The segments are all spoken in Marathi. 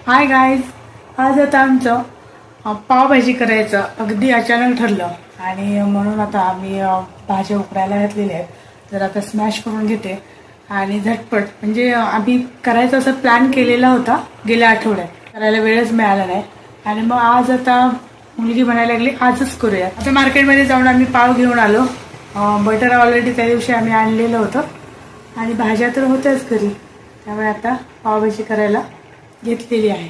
हाय गाईज, आज आता आमचं पावभाजी करायचं अगदी अचानक ठरलं आणि म्हणून आता आम्ही भाज्या उकडायला घातलेल्या आहेत. जर आता स्मॅश करून घेते आणि झटपट म्हणजे आम्ही करायचं असं प्लॅन केलेला होता गेल्या आठवड्यात, करायला वेळच मिळाला नाही आणि मग आज आता मुलगी म्हणायला लागली आजच करूया. आता मार्केटमध्ये जाऊन आम्ही पाव घेऊन आलो. बटर ऑलरेडी त्या दिवशी आम्ही आणलेलं होतं आणि भाज्या तर होत्याच घरी, त्यामुळे आता पावभाजी करायला घेतलेली आहे.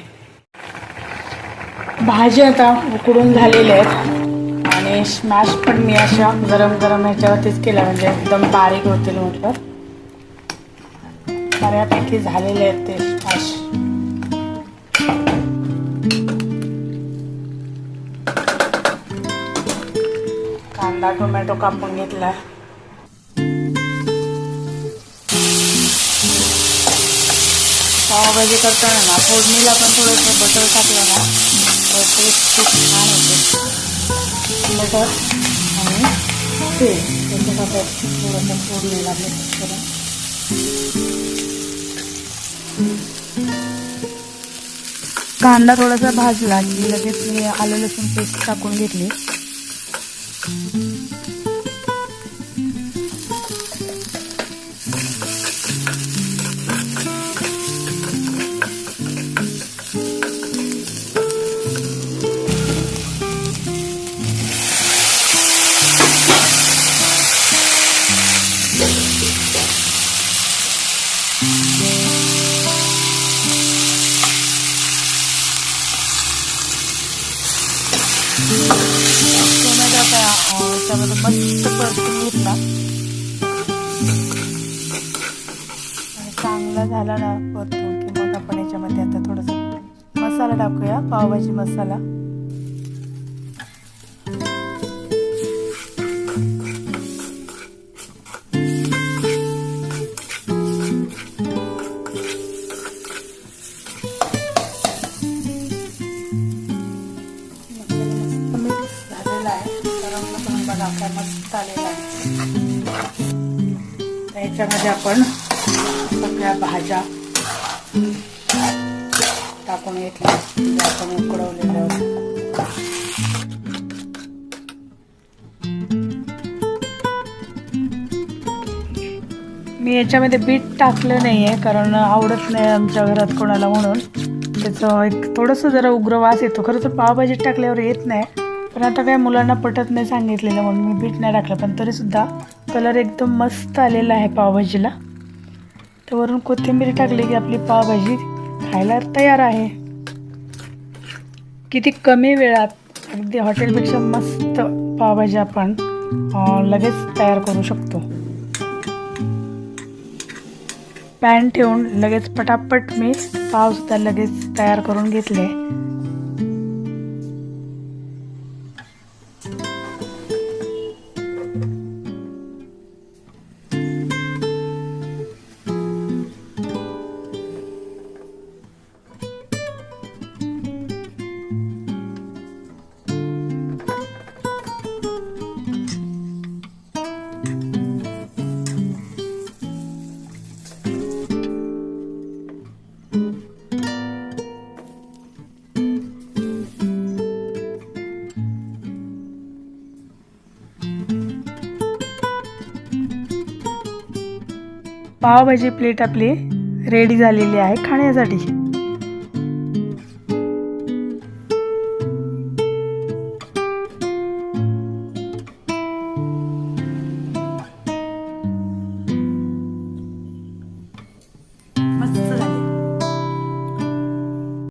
भाजी आता उकडून झालेल्या आहेत आणि स्मॅश पण मी अशा गरम गरम ह्याच्यावरतीच केला, म्हणजे एकदम बारीक होतील म्हटलं. बऱ्यापैकी झालेले आहेत ते स्मॅश. कांदा टोमॅटो कापून घेतला. पावभाजी करताना ना फोडणीला पण थोडंसं बटर टाकलं ना तर टेस्ट खूप छान होते. बटर आणि तेल त्याच्यामध्ये थोडंसं फोडणीला मिक्स करून कांदा थोडासा भाजला की लगेच मी आलं लसूण पेस्ट टाकून घेतली. टोमॅटो आता त्यामध्ये मस्त परतून घेतला आणि चांगला झाला ना परतून की मग आपण याच्यामध्ये आता थोडासा मसाला टाकूया, पावभाजी मसाला. मस्त आलेला आहे. याच्यामध्ये आपण सगळ्या भाज्या टाकून घेतल्या ज्या आपण उकडवलेल्या होत्या. मी याच्यामध्ये बीट टाकलं नाही आहे कारण आवडत नाही आमच्या घरात कोणाला, म्हणून त्याचं एक थोडंसं जरा उग्र वास येतो. खरं तर पावभाजीत टाकल्यावर येत नाही, पण आता काय मुलांना पटत नाही सांगितलेलं म्हणून मी बीट नाही टाकलं. पण तरीसुद्धा कलर एकदम मस्त आलेला आहे पावभाजीला. तर वरून कोथिंबीर टाकली की आपली पावभाजी खायला तयार आहे. किती कमी वेळात अगदी हॉटेलपेक्षा मस्त पावभाजी आपण लगेच तयार करू शकतो. पॅन ठेवून लगेच पटापट मी पावसुद्धा लगेच तयार करून घेतले. पावभाजी प्लेट आपली रेडी झालेली आहे खाण्यासाठी.